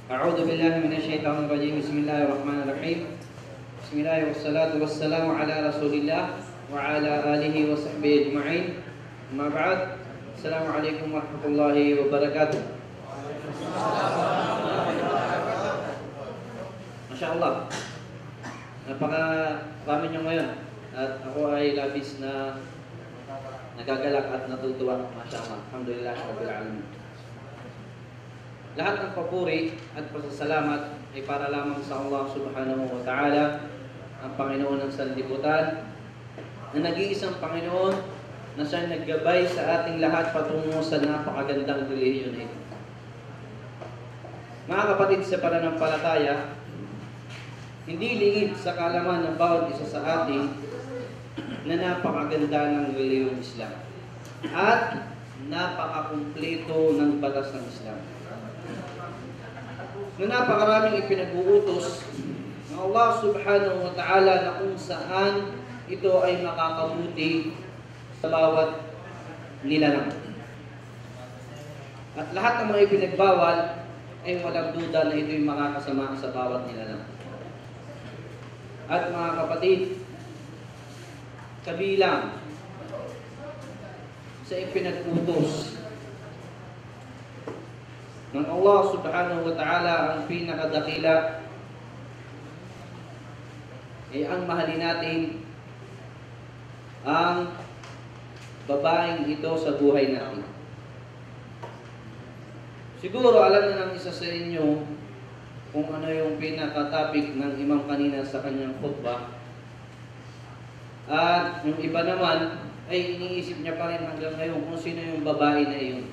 A'udzu billahi minasyaitonir rajim. Bismillahirrahmanirrahim. Bismillah wassalatu wassalamu ala Rasulillah wa ala alihi wa sahbihi ajma'in. Amma ba'd. Assalamualaikum warahmatullahi wabarakatuh. Masyaallah. Napakarami nyo ngayon at ako ay labis na nagagalak at natutuwa. Masyaallah. Alhamdulillah rabbil alamin. Lahat ng papuri at pasasalamat ay para lamang sa Allah subhanahu wa ta'ala, ang Panginoon ng sanlibutan, na nag-iisang Panginoon na siyang naggabay sa ating lahat patungo sa napakagandang relihiyon na ito. Mga kapatid sa pananampalataya, hindi liit sa kaalaman ng bawat isa sa atin na napakaganda ng relihiyong Islam at napakakumpleto ng batas ng Islam, na napakaraming ipinag-uutos ng Allah subhanahu wa ta'ala na kung saan ito ay makakabuti sa bawat nilalang. At lahat ng mga ipinagbawal ay walang duda na ito ay makakasama sa bawat nilalang. At mga kapatid, kabilang sa ipinag-utos ng Allah subhanahu wa ta'ala, ang pinakadakila ay ang mahalin natin ang babaeng ito sa buhay natin. Siguro alam na ng isa sa inyo kung ano yung pinaka-topic ng imam kanina sa kanyang khutbah. At yung iba naman ay iniisip niya pa rin hanggang ngayon kung sino yung babae na iyon.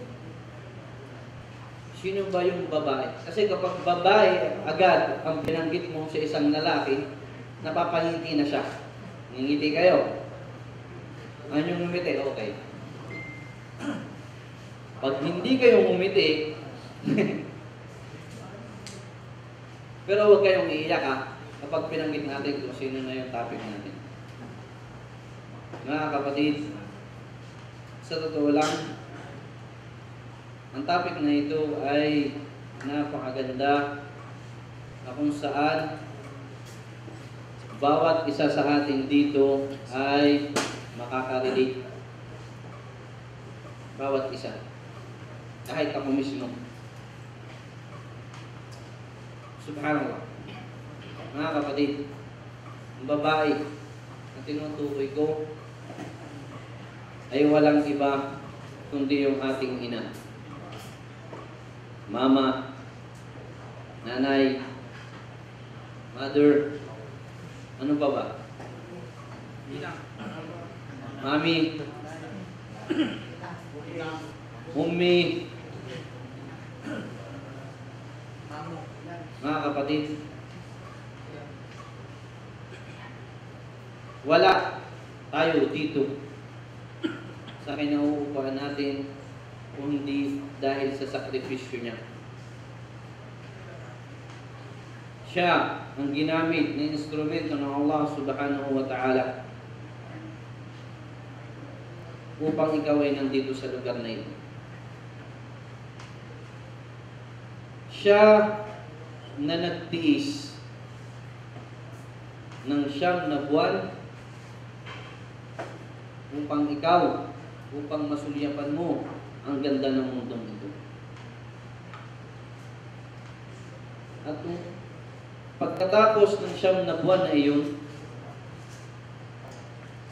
Sino ba yung babae? Kasi kapag babae agad ang binanggit mo sa isang lalaki, napapangiti na siya. Ngingiti kayo. Ano yung umiti? Okay. Pag hindi kayo umiti, pero huwag kayong iiyak kapag pinanggit natin kung sino na yung topic natin. Mga kapatid, sa totoo lang, ang topic na ito ay napakaganda na kung saan bawat isa sa atin dito ay makaka-relate. Bawat isa. Kahit ako mismo. Subhanallah. Mga kapatid, ang babae na tinutukoy ko ay walang iba kundi yung ating ina. Mama, nanay, mother, ano pa ba? Mami, ummi, mga kapatid, wala tayo dito sa kinauupuan natin kung hindi dahil sa sakripisyo niya. Siya ang ginamit na instrumento ng Allah subhanahu wa ta'ala upang ikaw ay nandito sa lugar na ito. Siya na nagtiis ng 9 na buwan upang ikaw, upang masulyapan mo ang ganda ng mundong ito. At pagkatapos ng 9 na buwan na iyon,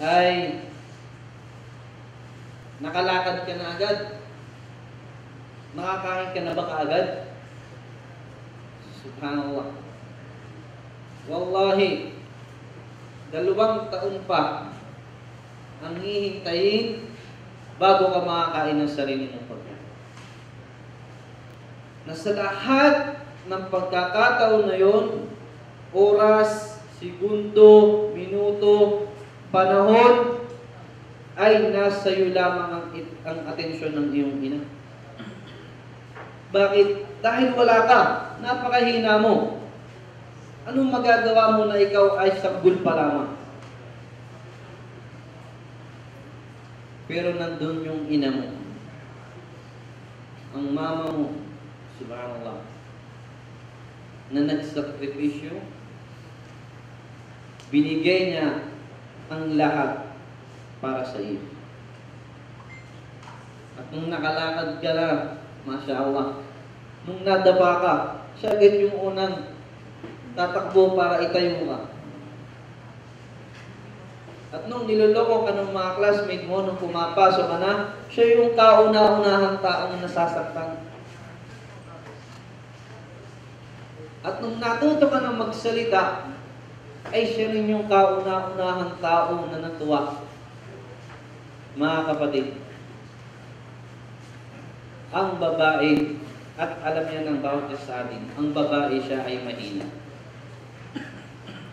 ay nakalakad ka na agad? Nakakain ka na ba kaagad? Subhanallah. Wallahi, 2 taon pa ang hihintayin bago ka makakain ng sarili mong pagkain. Na sa lahat ng pagkakataon na yon, oras, segundo, minuto, panahon, ay nasa iyo lamang ang atensyon ng iyong ina. Bakit? Dahil wala ka, napakahina mo. Anong magagawa mo na ikaw ay sagbul pa lamang? Pero nandun yung ina mo, ang mama mo, subhanallah. na nagsakripisyo, binigay niya ang lahat para sa iyo. At nung nakalakad ka na, Masya Allah, nung nadapa ka, siya agad yung unang tatakbo para itayo ka. At nung niloloko ka ng mga classmate mo, nung pumapasok ka na, siya yung kauna-unahang taong nasasaktan. At nung natuto ka ng magsalita, ay siya rin yung kauna-unahang taong na natuwa. Mga kapatid, ang babae, at alam niya ng bawat isa sa atin, ang babae siya ay mahina.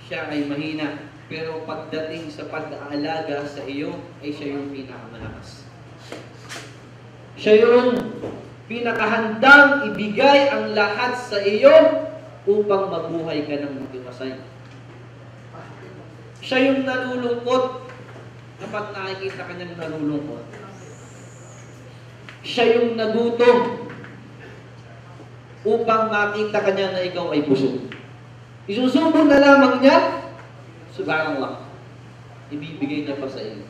Siya ay mahina, pero pagdating sa pag-aalaga sa iyo, ay siya yung pinakamalakas. Siya yung pinakahandang ibigay ang lahat sa iyo upang mabuhay ka ng matiwasay. Siya yung nalulungkot kapag nakikita ka niyang nalulungkot. Siya yung nagutom upang makita ka niya na ikaw ay busog. Isusubo na lamang niya, subhanallah, ibibigay niya pa sa iyo.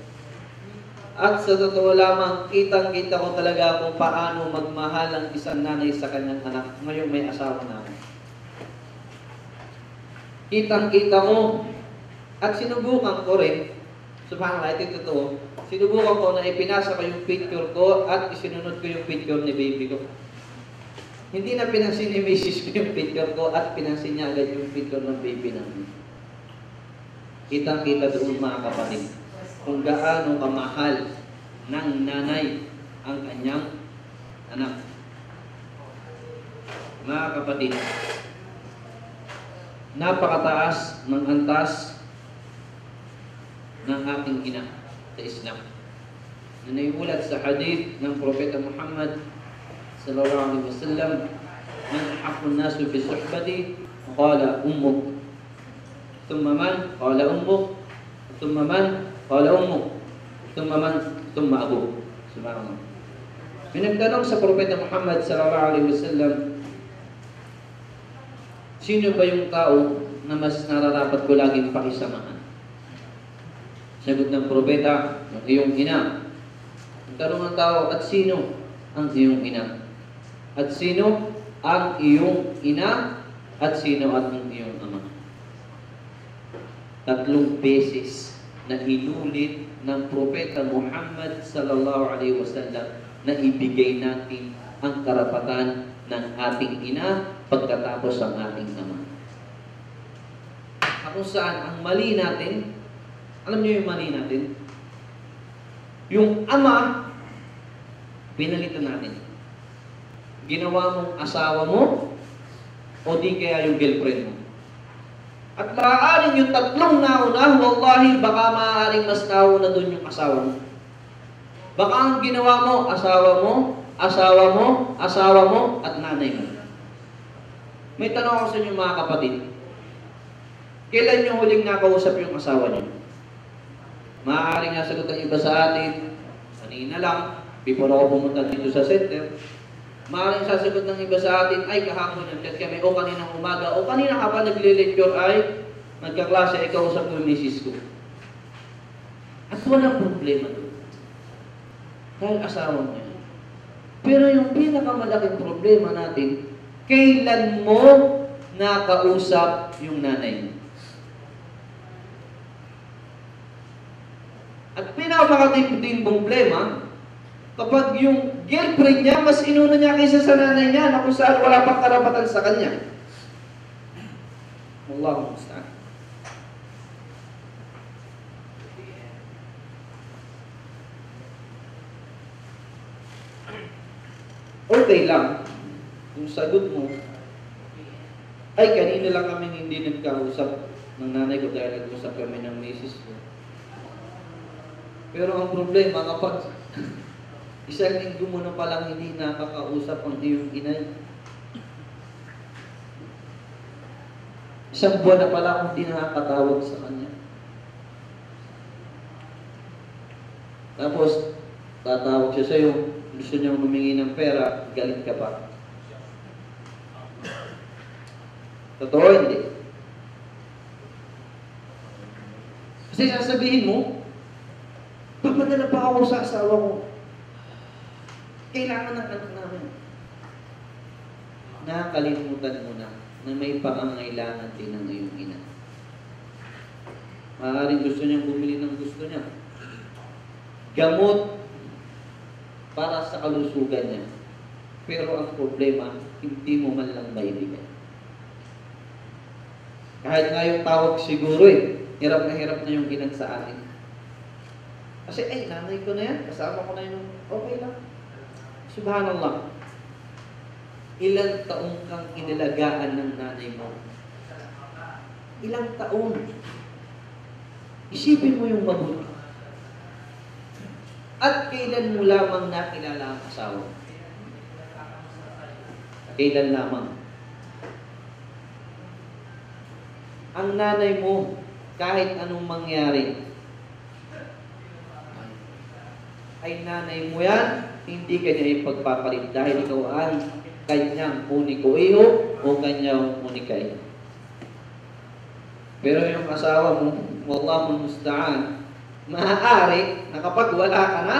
At sa totoo lamang, kitang-kita ko talaga kung paano magmahal ang isang nanay sa kanyang anak. Ngayon may asawa na ako. Kitang-kita ko, at sinubukan ko rin, subhanallah, ito totoo, sinubukan ko na ipinasa ko yung picture ko at isinunod ko yung picture ni baby ko. Hindi na pinansin ni Mrs. ko yung picture ko at pinansin niya agad yung picture ng baby namin. Kitang-kita doon mga kapatid, kung gaano kamahal ng nanay ang kanyang anak. Mga kapatid, napakataas ng antas ng ating ina sa Islam. Na naiulat sa hadith ng Propeta Muhammad sallallahu alaihi wasallam, man ahaqqu an-nas bi suhbati qala ummuk, thumma man qala ummuk, thumma man qala ummuk, thumma man thumma abuk. Subhanallah. Pinagtanong sa Propeta Muhammad sallallahu alaihi wasallam, sino ba yung tao na mas nararapat ko laging pakisamahan? Sagot ng propeta, ang iyong ina. Ang tanong ng tao, at sino ang iyong ina? At sino ang iyong ina? At sino ang iyong ama? 3 beses na inulit ng propeta Muhammad sallallahu alaihi wasallam na ibigay natin ang karapatan ng ating ina pagkatapos ang ating ama. Kung saan ang mali natin, alam niyo yung mali natin? Yung ama, pinalitan natin. Ginawa mong asawa mo, o di kaya yung girlfriend mo. At maaaring yung 3 nauna, wallahi, baka maaaring mas nauna dun yung asawa mo. Baka ang ginawa mo, asawa mo, asawa mo, asawa mo, at nanay mo. May tanong ako sa inyo mga kapatid. Kailan nyo huling nakausap yung asawa nyo? Maaaring nasagot ang iba sa atin, kanina lang, before ako pumunta dito sa center. Maaaring sasagot ng iba sa atin, ay kahapon nag-chat kami, o kaninang umaga, o kanina ka pa nagli-lecture ay nagkaklase, ay kausap ko yung misis ko. At walang problema doon. Dahil asawa mo yun. Pero yung pinakamalaking problema natin, kailan mo nakausap yung nanay mo? At pinakamakatinding problema, kapag yung girlfriend niya, mas inuna niya kaysa sa nanay niya, na kung saan wala pang karapatan sa kanya. Allahu musta'an. Okay lang, kung sagot mo, ay kanina lang kami hindi nagkausap ng nanay ko dahil nag-usap kami ng misis ko. Pero ang problema, kapag isang linggo mo na palang hindi nakakausap ang iyong inay, isang buwan na pala kung hindi nakakatawag sa kanya. Tapos, tatawag siya sa'yo, gusto niyang humingi ng pera, galit ka pa. Totoo, hindi. Kasi sasabihin mo, pagpadala pa ako sa asawa ko, kailangan ng anak namin. Nakakalimutan mo na may pangangailangan din ng iyong ina. Maaaring gusto niyang bumili ng gusto niya. Gamot para sa kalusugan niya. Pero ang problema, hindi mo man lang maibigay. Kahit nga yung tawag siguro hirap na yung inan sa atin. Kasi nanay ko na yan, kasama ko na yun, okay lang. Subhanallah. Ilang taong kang inalagaan ng nanay mo? Ilang taon? Isipin mo yung mabuti. At kailan mo lamang nakilala ang asawa? Kailan lamang? Ang nanay mo, kahit anong mangyari, ay nanay mo yan, hindi kanya ipagpapalit dahil ikaw ay kanyang uniko iyo o kanyang unikay. Pero yung asawa mo, wallahul musta'an, maaari na kapag wala ka na,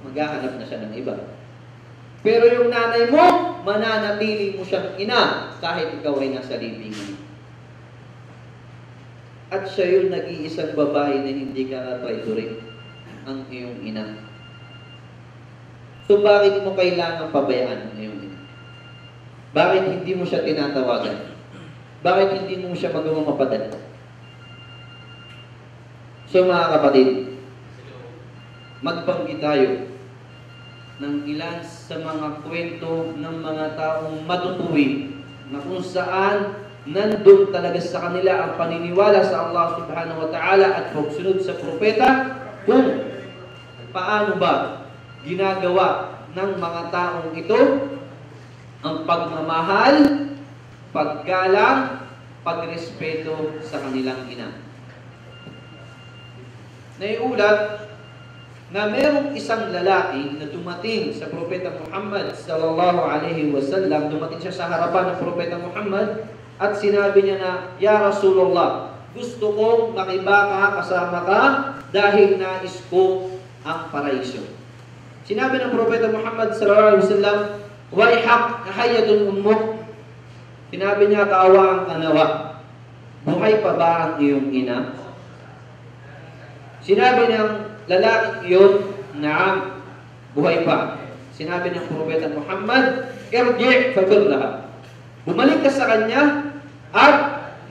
maghahanap na siya ng iba. Pero yung nanay mo, mananatili mo siyang ina kahit ikaw ay nasa libingan. At siya yung nag-iisang babae na hindi ka na-traitorate, ang iyong ina. So bakit mo kailangan pabayaan ang iyong ina? Bakit hindi mo siya tinatawagan? Bakit hindi mo siya magawang mapadala? So mga kapatid, magbanggit tayo ng ilan sa mga kwento ng mga taong matutuwid na kung saan nandun talaga sa kanila ang paniniwala sa Allah subhanahu wa ta'ala at pagsunod sa propeta kung paano ba ginagawa ng mga taong ito ang pagmamahal, paggalang, pagrespeto sa kanilang ina. Naiulat na mayroong isang lalaki na dumating sa Propeta Muhammad sallallahu alaihi wasallam, dumating siya sa harapan ng Propeta Muhammad at sinabi niya na, "Ya Rasulullah, gusto kong makibaka kasama ka dahil nais ko ang paraiso." Sinabi ng Propeta Muhammad sallallahu alaihi wasallam, "Waihak hayatun ummuk." Sinabi niya, kaawaan ka nawa. Buhay pa ba ang iyong ina? Sinabi ng lalaki iyon, "Naam, buhay pa." Sinabi ng Propeta Muhammad, "Irji' fabirlaha." Bumalik ka sa kanya at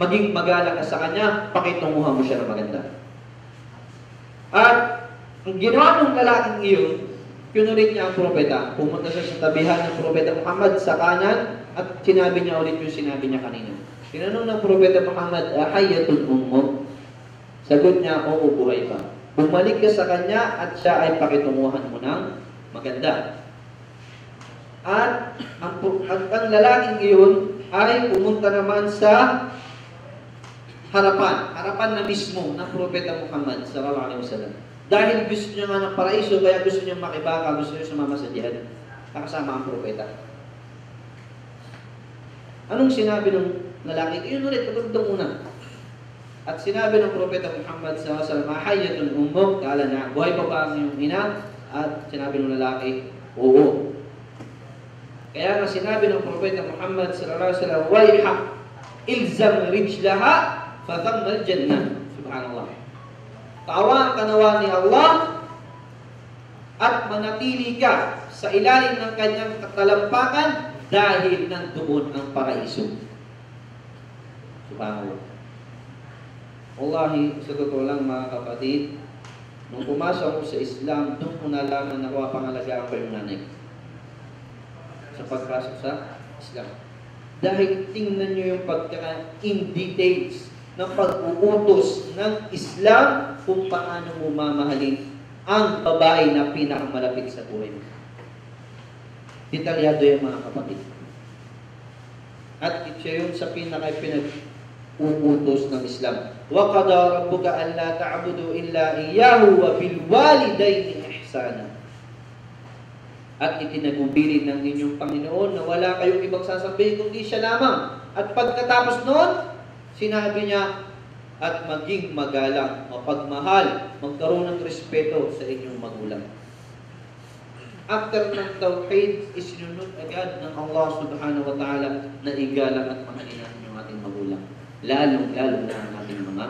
maging magalang ka sa kanya, pakitunguhan mo siya ng maganda. At ang ginawa ng lalaking iyon, pinulit niya ang propeta. Pumunta siya sa tabihan ng Propeta Muhammad sa kanan at sinabi niya ulit yung sinabi niya kanina. Tinanong ng Propeta Muhammad, "Ahayatun ummuk?" Sagot niya, "Oo, buhay pa." Bumalik ka sa kanya at siya ay pakitunguhan mo ng maganda. At ang lalaking iyon ay pumunta naman sa harapan na mismo ng Propeta Muhammad sallallahu alaihi wasallam. Dahil gusto niya nga ng paraiso, kaya gusto niya makibaka, gusto niya sumama sa jihad, nakasama ang propeta. Anong sinabi ng lalaki? Iyon ulit, patugtong una. At sinabi ng Propeta Muhammad sallallahu alaihi wasallam, "Ahayatun ummuk?" Kala na, buhay pa ba ang iyong ina? At sinabi ng lalaki, "Oo." Kaya nga sinabi ng Propeta Muhammad sallallahu alaihi wasallam, "Waihak, ilzam rijlaha fa thamma al-jannah." Subhanallah. Kaawaan ka nawa ni Allah at manatili ka sa ilalim ng kanyang katalampakan dahil nandoon ang paraiso. Subhanallah. Wallahi, sa totoo lang mga kapatid, nung pumasok ako sa Islam, doon ko nalaman na pangalagaan ko yung nanay sa pagpasok sa Islam. Dahil tingnan nyo yung in details ng pag-uutos ng Islam kung paano mo mamahalin ang babae na pinakamalapit sa buhay mo. Detalyado yung mga kapatid. At ito yun sa pinag-uutos ng Islam. وَقَضَى رَبُّكَ أَلَّا تَعْبُدُوا إِلَّا إِيَّاهُ وَبِالْوَالِدَيْنِ إِحْسَانًا. At itinagubilin ng inyong Panginoon na wala kayong ibang sasabihin kundi siya lamang. At pagkatapos noon, sinabi niya, at maging magalang, mapagmahal, magkaroon ng respeto sa inyong magulang. After ng tawhid, isinunod agad ng Allah subhanahu wa ta'ala na igalang at mahalin yung ating magulang. Lalong-lalo na ang ating mga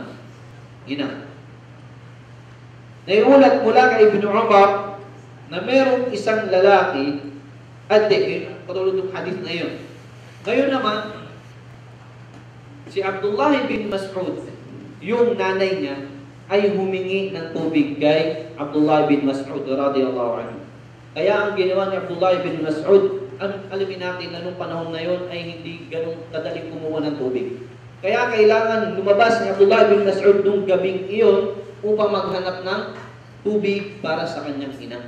ina. Naiulat mula kay Ibn Umar na mayroong isang lalaki at katulad ng hadith na yun. Ngayon naman, si Abdullah bin Mas'ud, yung nanay niya, ay humingi ng tubig kay Abdullah bin Mas'ud radiyallahu anhu. Kaya ang ginawa ni Abdullah bin Mas'ud, alamin natin na nung panahon na yun ay hindi ganun kadaling kumuha ng tubig. Kaya kailangan lumabas ni Abdullah bin Mas'ud nung gabing iyon upang maghanap ng tubig para sa kanyang ina.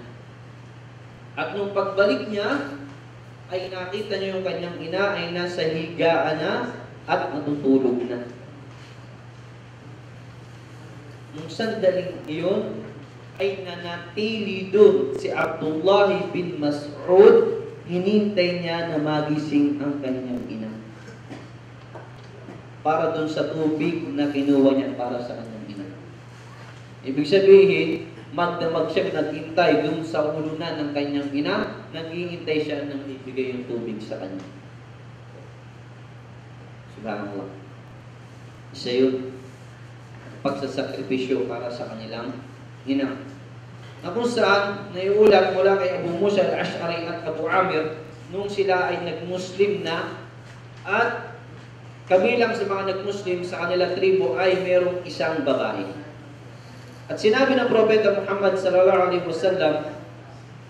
At nung pagbalik niya, ay nakita niya yung kanyang ina ay nasa higaan na at natutulog na. Nung sandaling iyon, ay nanatili doon si Abdullah bin Mas'ud, hinintay niya na magising ang kanyang ina. Para doon sa tubig na kinuha niya para sa kanyang ina. Ibig sabihin, magdamag siya naghintay doon sa ulunan ng kanyang ina, naghihintay siya nang ibigay yung tubig sa kanya. Subhanallah. Isa yun, pagsasakripisyo para sa kanilang ina. Na kung saan, naiulat mula kay Abu Musa al-Ash'ari at Abu Amir, nung sila ay nag-Muslim na, at kabilang sa mga nag-Muslim sa kanilang tribo ay merong isang babae. At sinabi ng Propeta Muhammad sallallahu alaihi wasallam,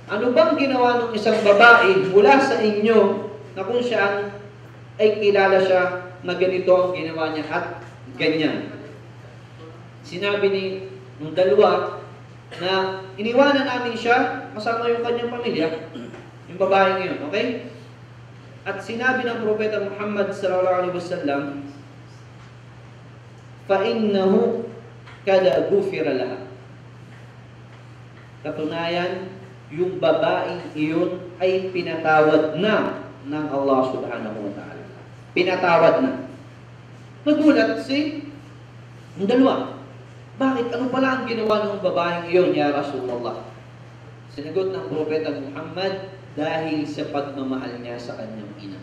ano bang ginawa ng isang babae mula sa inyo na kung saan ay kilala siya na ganito ang ginawa niya at ganyan? Sinabi ni nung dalawa na iniwanan namin siya kasama yung kanyang pamilya, yung babae ngayon, okay? At sinabi ng Propeta Muhammad sallallahu alaihi wasallam, فَإِنَّهُ كَدَا غُفِرَ لَهَا. Katunayan, yung babaeng iyon ay pinatawad na ng Allah subhanahu wa ta'ala. Pinatawad na. Nagulat si yung dalawa. Bakit? Ano pala ang ginawa ng babaeng iyon, ya Rasulullah? Sinagot ng Propeta Muhammad, dahil sa pagmamahal niya sa kanyang ina.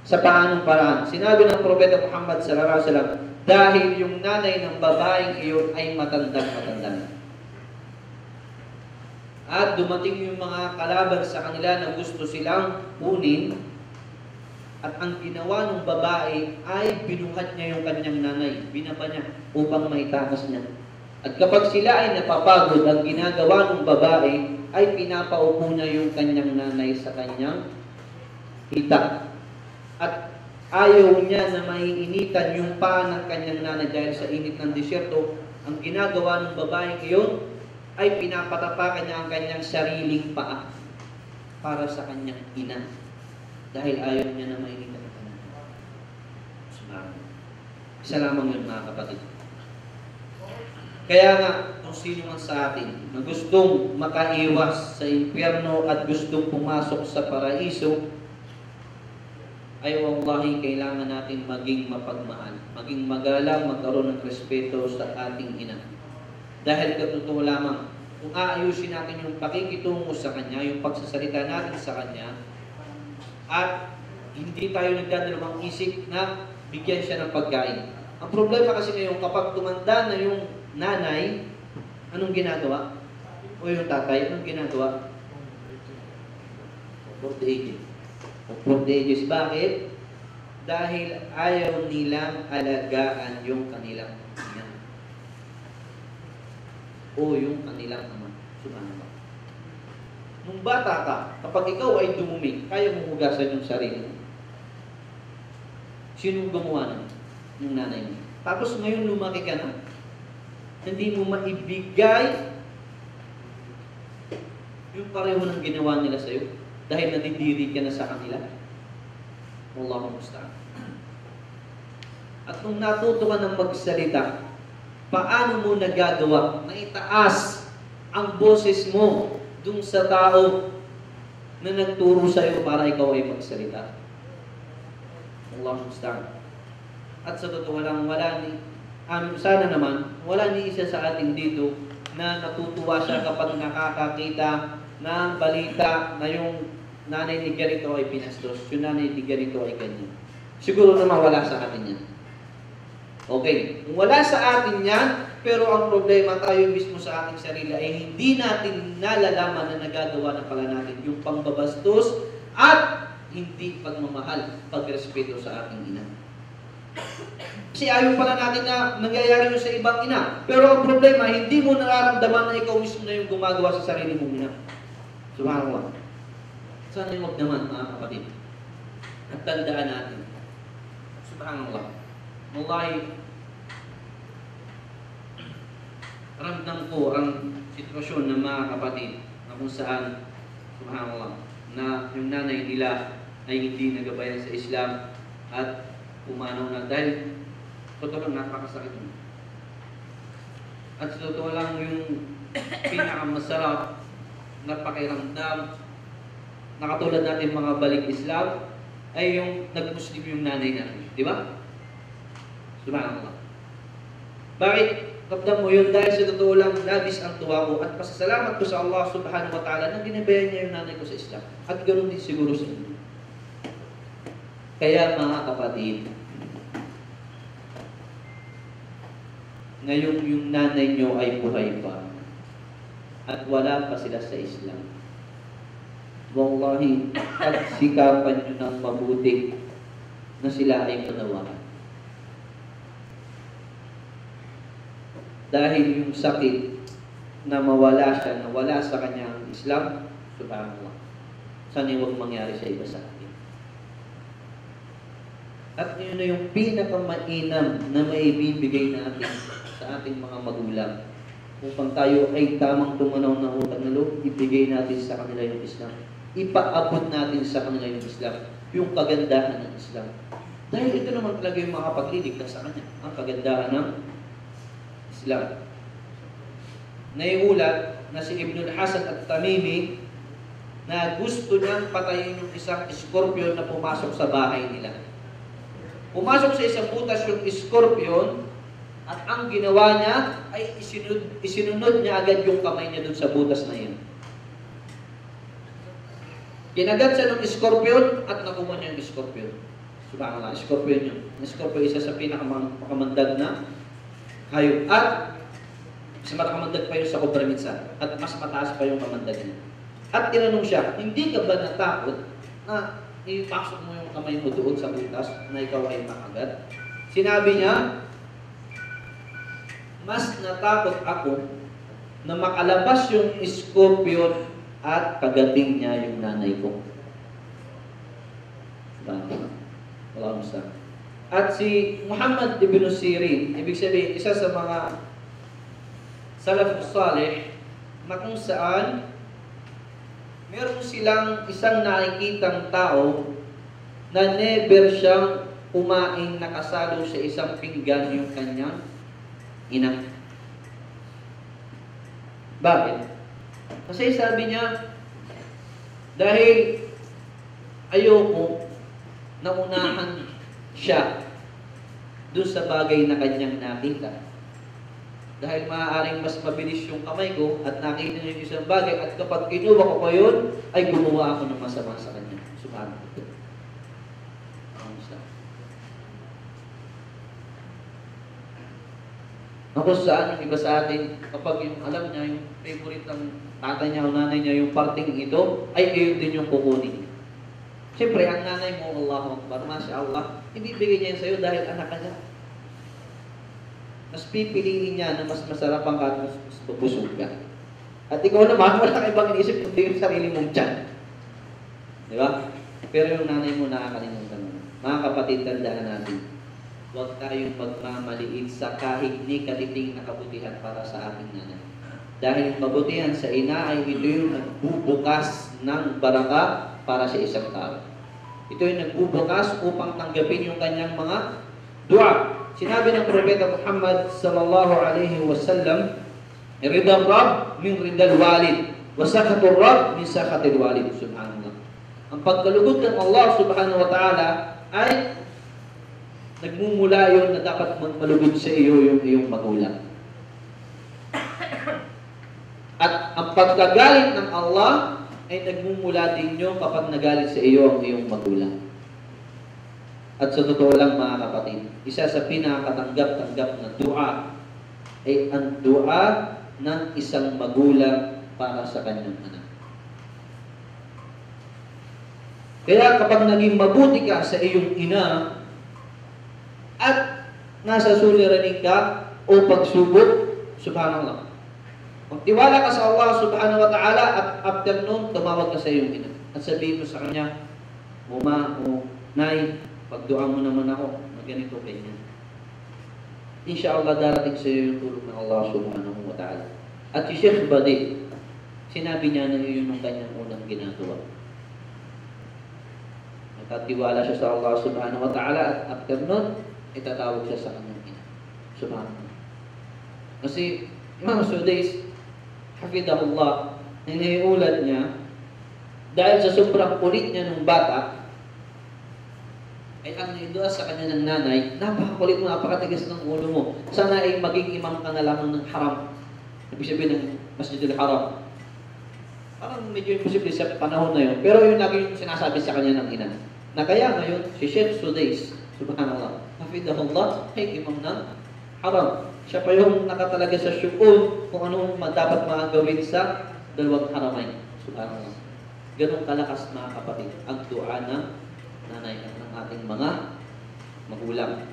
Sa paanong paraan? Sinabi ng Propeta Muhammad sallallahu alaihi wasallam, dahil yung nanay ng babaeng iyon ay matandang-matanda na. At dumating yung mga kalaban sa kanila na gusto silang kunin, at ang ginawa ng babae ay binuhat niya yung kanyang nanay, binaba niya upang maitakas niya. At kapag sila ay napapagod, ang ginagawa ng babae ay pinapaupo niya yung kanyang nanay sa kanyang hita. At ayaw niya na maiinitan yung paa ng kanyang nanay dahil sa init ng disyerto. Ang ginagawa ng babaeng iyon ay pinapatapakan niya ang kanyang sariling paa para sa kanyang ina. Dahil ayaw niya na mainitan ang kanyang paa. Isa lamang yun, mga kapatid. Kaya nga, kung sino man sa atin na gustong makaiwas sa impyerno at gustong pumasok sa paraiso, ay wallahi kailangan natin maging mapagmahal, maging magalang, magkaroon ng respeto sa ating ina. Dahil katotoo lamang, kung aayusin natin yung pakikitungo sa Kanya, yung pagsasalita natin sa Kanya, at hindi tayo nagdadalawang isip na bigyan siya ng pagkain. Ang problema kasi ngayon, kapag tumanda na yung nanay, anong ginagawa? O yung tatay, anong ginagawa? For the ages. For the ages. Bakit? Dahil ayaw nilang alagaan yung kanilang ina. O yung kanilang ama. Subhanallah. Nung bata ka, kapag ikaw ay dumumi, kaya mong hugasan yung sarili mo. Sinong gumawa nun? Yung nanay mo. Tapos ngayon lumaki ka na, hindi mo maibigay yung pareho ng ginawa nila sa'yo dahil nadidiri ka na sa kanila. Wallahu musta'an. At nung natuto ka ng magsalita, paano mo nagagawa na itaas ang boses mo dun sa tao na nagturo sa'yo para ikaw ay magsalita? Allah musta'an. At sa totoo lang, sana naman, wala ni isa sa ating dito na natutuwa siya kapag nakakakita ng balita na yung nanay ni ganito ay pinastos, yung nanay ni ganito ay ganyan. Siguro naman wala sa atin yan. Okay, wala sa atin yan, pero ang problema tayo mismo sa ating sarili ay hindi natin nalalaman na nagagawa na pala natin yung pangbabastos at hindi pagmamahal, pagrespeto sa ating ina. Kasi ayaw pala natin na nangyayari yun sa ibang ina. Pero ang problema, hindi mo nararamdaman na ikaw mismo na yung gumagawa sa sarili mong ina. Subhanallah. Sana yung wag naman, mga kapatid. At tandaan natin. Subhanallah. Wallahi, ramdam ko ang sitwasyon ng mga kapatid na kung saan, subhanallah, na yung nanay nila ay hindi nagabayan sa Islam at pumanaw na dahil totoo lang napakasakit mo. At totoo lang yung pinakamasarap na pakiramdam na katulad natin mga balik Islam ay yung nag-Muslim yung nanay natin. Di ba? Subhanallah. Bakit? Kapdam mo yun dahil sa totoo lang labis ang tuwa ko at pasasalamat ko sa Allah subhanahu wa ta'ala na ginabayan niya yung nanay ko sa Islam. At ganoon din siguro sa inyo. Kaya mga kapatid, ngayon yung nanay nyo ay buhay pa at wala pa sila sa Islam. Wallahi, pagsikapan nyo ng mabuti na sila ay panawakan. Dahil yung sakit na mawala siya, na wala sa kanyang Islam, subhanallah, sana huwag mangyari sa iba sa atin. At yun na yung pinakamainam na maibibigay natin sa ating mga magulang. Upang tayo ay tamang tumanaw ng utang na loob, ibigay natin sa kanila yung Islam. Ipaabot natin sa kanila yung Islam, yung kagandahan ng Islam. Dahil ito naman talaga yung makapagligtas sa kanya, ang kagandahan ng Islam. Naiulat na si Ibnul Hasan at-Tamimi na gusto niyang patayin yung isang scorpion na pumasok sa bahay nila. Pumasok sa isang butas yung scorpion at ang ginawa niya ay isinunod niya agad yung kamay niya dun sa butas na yun. Kinagat siya ng scorpion at nakuha niya yung scorpion. Subhanallah, scorpion yun. Ang scorpion isa sa pinakamamandag na hayop. At mas makamandag pa yun sa Cobra minsan. At mas mataas pa yung kamandag niya. At tinanong siya, hindi ka ba natakot na ipasok mo yung kamay mo doon sa butas na ikaw ay makagat? Sinabi niya, mas natakot ako na makalabas yung scorpion at kagating niya yung nanay ko. Wallahu musta'an. At si Muhammad ibn Sirin, ibig sabihin, isa sa mga salafus salih na kung saan meron silang isang nakikitang tao na never siyang kumain nakasalo sa isang pinggan yung kanyang ina. Bakit? Kasi sabi niya, dahil ayoko na unahan siya doon sa bagay na kanyang nakita. Dahil maaaring mas mabilis yung kamay ko at nakita niya yung isang bagay at kapag kinuha ko pa yun, ay gumawa ako ng masama sa kanya. Subhanallah. Ako saan yung iba sa atin, kapag yung alam niya, yung favorite ng tatay niya o nanay niya, yung parting ito, ay ayun din yung kukunin. Siyempre, ang nanay mo, Allahu Akbar, Masya Allah, ibibigay niya yun sa'yo dahil anak ka niya. Mas pipiliin niya na mas masarap ang ka, mas busog ka. At ikaw naman, wala kang ibang inisip kundi yung sarili mong tiyan. Di ba? Pero yung nanay mo nakakalimutan mo. Mga kapatid, tandaan natin. Huwag tayong magmamaliit sa kahit ni katiting na kabutihan para sa ating nanay. Dahil kabutihan sa ina ay ito yung nagbubukas ng baraka para sa isang tao. Ito yung nagbubukas upang tanggapin yung kanyang mga dua. Sinabi ng Propeta Muhammad sallallahu alaihi wasallam, ridal Rabb min ridal walid, wa sakhatur Rabb min sakhatil walid. Subhanallah. Ang pagkalugod ng Allah subhanahu wa ta'ala ay nagmumula yun na dapat malugod sa iyo yung iyong magulang. At ang pagkagalit ng Allah ay nagmumula din yun kapag nagalit sa iyo ang iyong magulang. At sa totoo lang mga kapatid, isa sa pinakatanggap-tanggap na dua ay ang dua ng isang magulang para sa kanyang anak. Kaya kapag naging mabuti ka sa iyong ina at nasa suliraning ka o pagsubok, subhanallah, magtiwala ka sa Allah subhanahu wa ta'ala at after nun, tumawag ka sa iyong ina. At sabihin mo sa kanya, Mama o Nay, pagdua mo naman ako na ganito ganyan. Inshallah darating sa iyo yung tulong ng Allah subhanahu wa ta'ala. At si Sheikh Badi, sinabi niya na yun yung kanyang unang ginagawa. Nagkatiwala siya sa Allah subhanahu wa ta'ala at after nun, itatawag siya sa kanyang ina. Subhanallah. Kasi Imam Sudais, hafidahullah, niniulat niya, dahil sa sobrang kulit niya nung bata, ay ang nidua sa kanya ng nanay, napakakulit mo, napakatigas ng ulo mo. Sana ay maging imam ka na lamang ng haram. Ibig sabihin ng Masjidil Haram. Parang medyo imposible sa panahon na yun. Pero yun lagi yung sinasabi sa kanya ng ina. Na kaya ngayon, si Sheikh Sudais, subhanallah, hafidahullah, ay imam ng haram. Siya pa yung nakatalaga sa syukun kung anong dapat magawin sa dalawang haramain. Subhanallah. Ganong kalakas mga kapatid, ang dua ng nanay at ng ating mga magulang.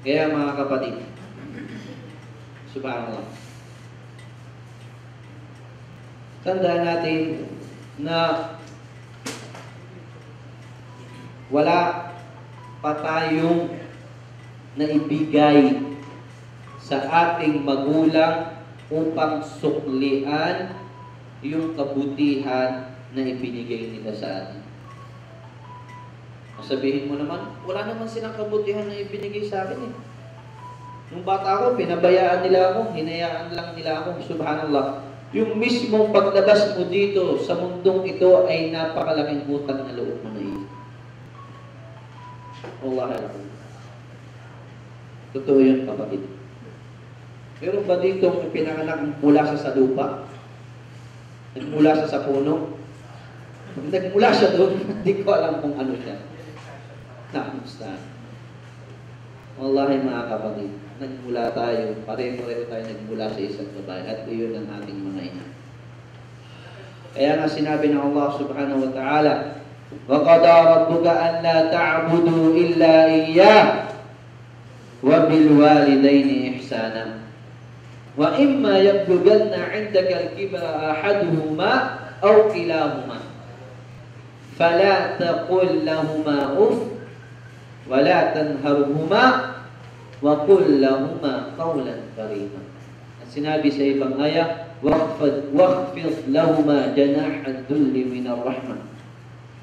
Kaya mga kapatid, subhanallah, tandaan natin na wala pa tayong naibigay sa ating magulang upang suklian yung kabutihan na ibinigay nila sa atin. Sabihin mo naman, wala naman silang kabutihan na ibinigay sa akin eh. Nung bata ako, pinabayaan nila ako, hinayaan lang nila ako, subhanallah. Yung mismong paglabas mo dito sa mundong ito ay napakalaking utang na loob mo na iyo. Allah alam. Totoo yun, kapatid. Meron ba dito ang pinanganak mula sa lupa? Nagmula sa puno? Nagmula siya doon, hindi ko alam kung ano siya. Namusta. Wallahi mga kapatid, nagmula tayo, pareho-pareho tayo nagmula sa isang babae at iyon ang ating mga ina. Kaya nga sinabi ng Allah subhanahu wa ta'ala, وَقَضَى رَبُّكَ أَنْ لَا تَعْبُدُوا إِلَّا إِيَّاهُ وَبِالْوَالِدَيْنِ إِحْسَانًا وَإِمَّا يَبْلُغَنَّ عِندَكَ الْكِبَرَ أَحَدُهُمَا أَوْ كِلَاهُمَا فَلَا تَقُلْ لَهُمَا أُفٍّ وَلَا تَنْهَرْهُمَا وَقُلْ لَهُمَا قَوْلًا كَرِيمًا. At sinabi sa ibang aya, وَاخْفِضْ لَهُمَا جَنَاحَ الذُّلِّ مِنَ الرَّحْمَةِ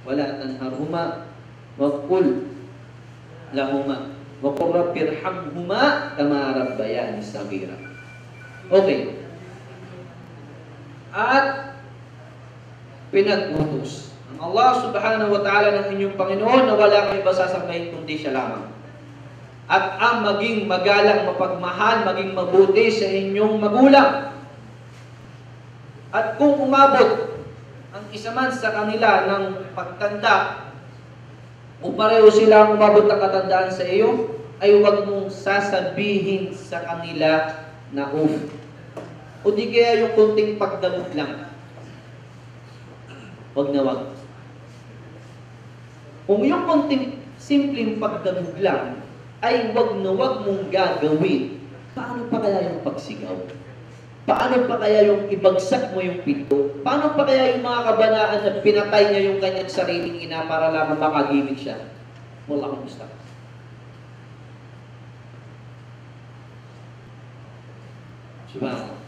وَلَا تَنْهَرْهُمَا وَقُلْ لَهُمَا وَقُلْ رَبِّ ارْحَمْهُمَا كَمَا رَبَّيَانِي صَغِيرًا. Okay. At pinag-utos ang Allah subhanahu wa ta'ala ng inyong Panginoon na wala kayo sasambahin kundi siya lamang. At ang maging magalang, mapagmahal, maging mabuti sa inyong magulang. At kung umabot ang isa man sa kanila ng pagtanda o pareho silang umabot ng katandaan sa iyo, ay huwag mong sasabihin sa kanila na uff. O di kaya yung kunting pagdamot lang. Huwag na huwag. Kung yung konting simpleng pagdamog lang ay wag na wag mong gagawin, paano pa kaya yung pagsigaw? Paano pa kaya yung ibagsak mo yung pinto? Paano pa kaya yung mga kabanaan na pinatay niya yung kanyang sariling ina para lamang makagimik siya? Wala kang gusto. Subhanallah.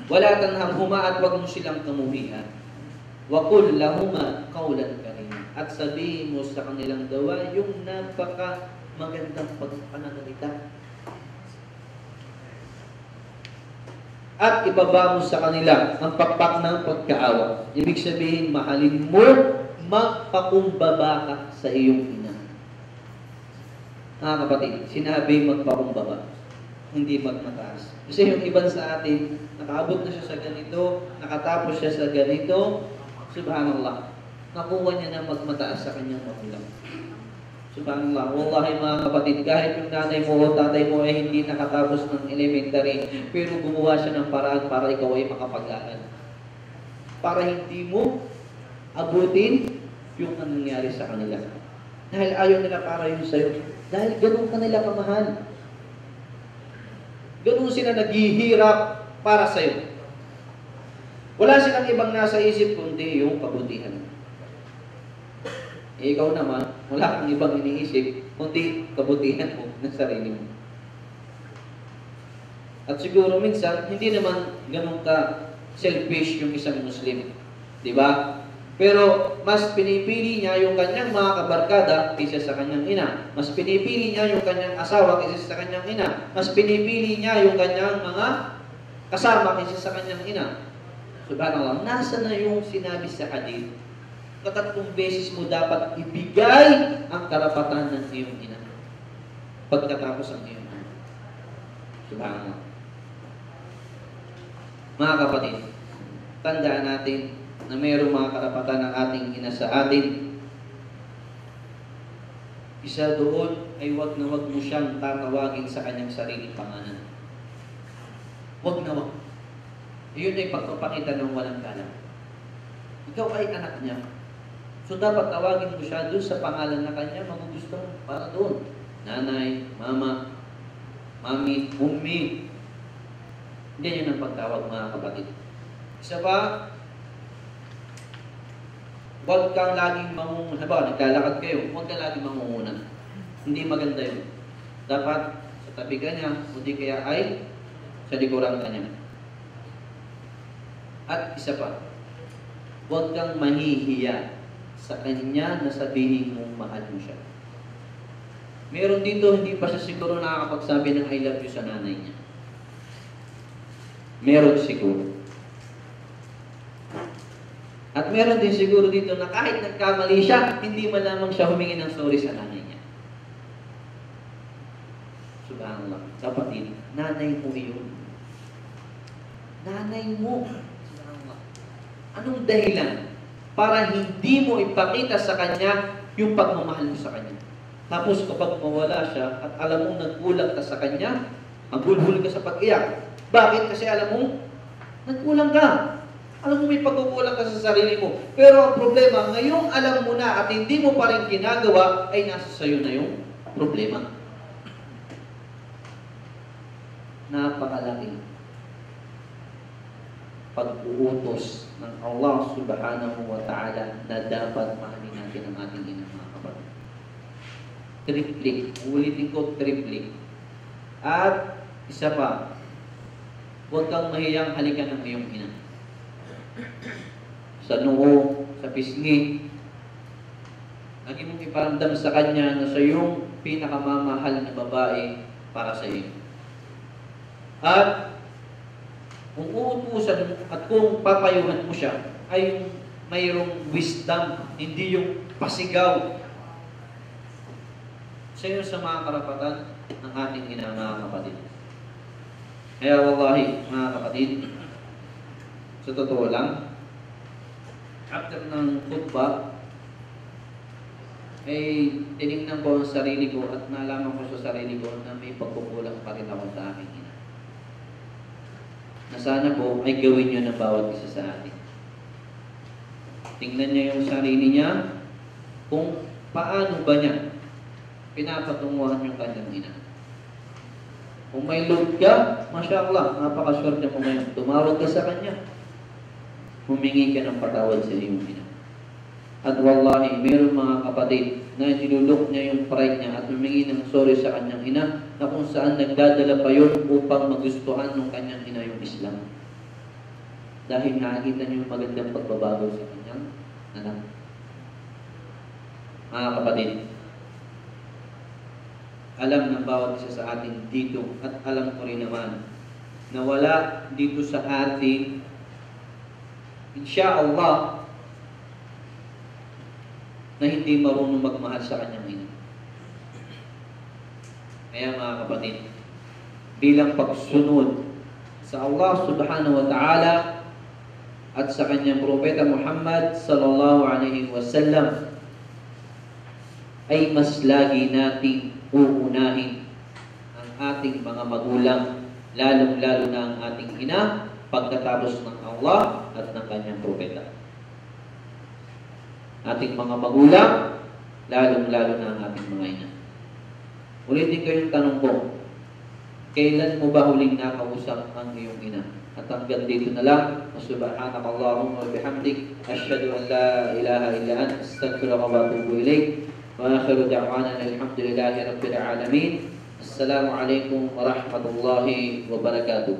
Wala tanhamhuma at wag mo silang kamuhian. وَقُلْ لَهُمَا قَوْلًا كَرِيمًا. At sabihin mo sa kanilang dawa yung napaka magandang pagpananalita. At ibaba mo sa kanila ang pakpak ng pagkaawa. Ibig sabihin, mahalin mo, magpakumbaba ka sa iyong ina. Mga kapatid, sinabi magpakumbaba, hindi magmataas. Kasi yung iban sa atin, nakaabot na siya sa ganito, nakatapos siya sa ganito, subhanallah, nakuha niya na magmataas sa kanyang magulang. Subhanallah, wallahi mga kapatid, kahit yung nanay mo o tatay mo ay hindi nakatapos ng elementary, pero gumawa siya ng paraan para ikaw ay makapag-aral. Para hindi mo abutin yung nangyari sa kanila. Dahil ayaw nila para yun sa'yo. Dahil ganun ka nila kamahal. Ganun sila naghihirap para sa'yo. Wala silang ibang nasa isip kundi yung kabutihan. Ikaw naman, wala kang ibang iniisip kundi kabutihan mo ng sarili mo. At siguro minsan, hindi naman ganun ka selfish yung isang Muslim. Di ba? Pero mas pinipili niya yung kanyang mga kabarkada kaysa sa kanyang ina. Mas pinipili niya yung kanyang asawa kaysa sa kanyang ina. Mas pinipili niya yung kanyang mga kasama kaysa sa kanyang ina. Subhanallah, nasa na yung sinabi sa hadith? Katatlong beses mo dapat ibigay ang karapatan ng iyong ina pagkatapos ang iyong ina. Subhanallah. Mga kapatid, tandaan natin na mayroong mga karapatan ng ating ina sa atin. Isa doon ay wag na wag mo siyang tatawagin sa kanyang sariling pangalan. Wag na wag. Iyon ay pagpapakita ng walang galang. Ikaw ay anak niya. So dapat tawagin mo siya doon sa pangalan na kanya magugustuhan para doon. Nanay, mama, mami, ummi. Hindi yun ang pagtawag mga kapatid. Isa pa, huwag kang laging mangunguna. Halimbawa, naglalakad kayo, huwag kang laging mangunguna. Hindi maganda yun. Dapat sa tabi ka niya, o di kaya ay sa likuran ka niya. At isa pa, huwag kang mahihiya sa kanya na sabihin mong mahal mo siya. Meron dito, hindi pa siya siguro nakakapagsabi ng I love you sa nanay niya. Meron siguro. At meron din siguro dito na kahit nagkamali siya, hindi man lamang siya humingi ng sorry sa nanay niya. Subhanallah. Kapatid, nanay mo yun. Nanay mo. Subhanallah. Anong dahilan para hindi mo ipakita sa kanya yung pagmamahal mo sa kanya? Tapos kapag mawala siya at alam mong nagkulang ka sa kanya, magulhul ka sa pag-iyak. Bakit? Kasi alam mo, nagkulang ka. Alam mo, may pagkukulang ka sa sarili mo. Pero ang problema, ngayong alam mo na at hindi mo pa rin ginagawa, ay nasa sayo na yung problema. Napakalaki pag-uutos ng Allah subhanahu wa ta'ala na dapat mahalin natin ang ating ina, mga kapatid. Triplik. Ulitin ko, triplik. At isa pa, huwag kang mahiyang halikan ng iyong ina. Sa noo, sa pisngi. Lagi mong iparamdam sa kanya na siya yung pinakamamahal na babae para sa iyo. At kung uutusan at kung papayuhan mo siya, ay yung mayroong wisdom, hindi yung pasigaw. Sa iyo sa mga karapatan ng ating ina, mga kapatid. Kaya wallahi, mga kapatid, sa totoo lang, after ng khutbah, ay tinignan ko ang sarili ko at nalaman ko sa sarili ko na may pagkukulang pa rin ako sa aking ina. Na sana po ay gawin nyo ng bawat isa sa atin. Tingnan niya yung sarili niya kung paano ba niya pinapatunguhan yung kanyang ina. Kung may load ka, Masya Allah, napakaswerte mo ngayon. Tumawag ka sa kanya. Humingi ka ng patawad sa iyong ina. At wallahi, mayroong mga kapatid na nilulok niya yung pride niya at humingi ng sorry sa kanyang ina na kung saan nagdadala pa yun upang magustuhan ng kanyang ina yung Islam. Dahil nakikita niyo yung magandang pagbabago sa kanyang anak. Mga kapatid, alam ng bawat isa sa atin dito at alam ko rin naman na wala dito sa atin, insya Allah, na hindi marunong magmahal sa kanyang ina. Kaya mga kapatid, bilang pagsunod sa Allah subhanahu wa ta'ala at sa kanyang propeta Muhammad sallallahu alaihi wasallam, ay mas lagi nating uunahin ang ating mga magulang, lalong-lalo na ang ating ina, pagkatapos ng Allah at ng kanyang propeta. Ating mga magulang, lalong-lalo na ang ating mga ina. Ulitin ko yung tanong ko, kailan mo ba huling nakausap ang iyong ina? At hanggang dito na lang. Subhanakallahumma wa bihamdik, asyhadu an la ilaha illa anta, astaghfiruka wa atubu ilaik. Wa akhiru da'wana alhamdulillahi rabbil alamin. Assalamu alaikum warahmatullahi wabarakatuh.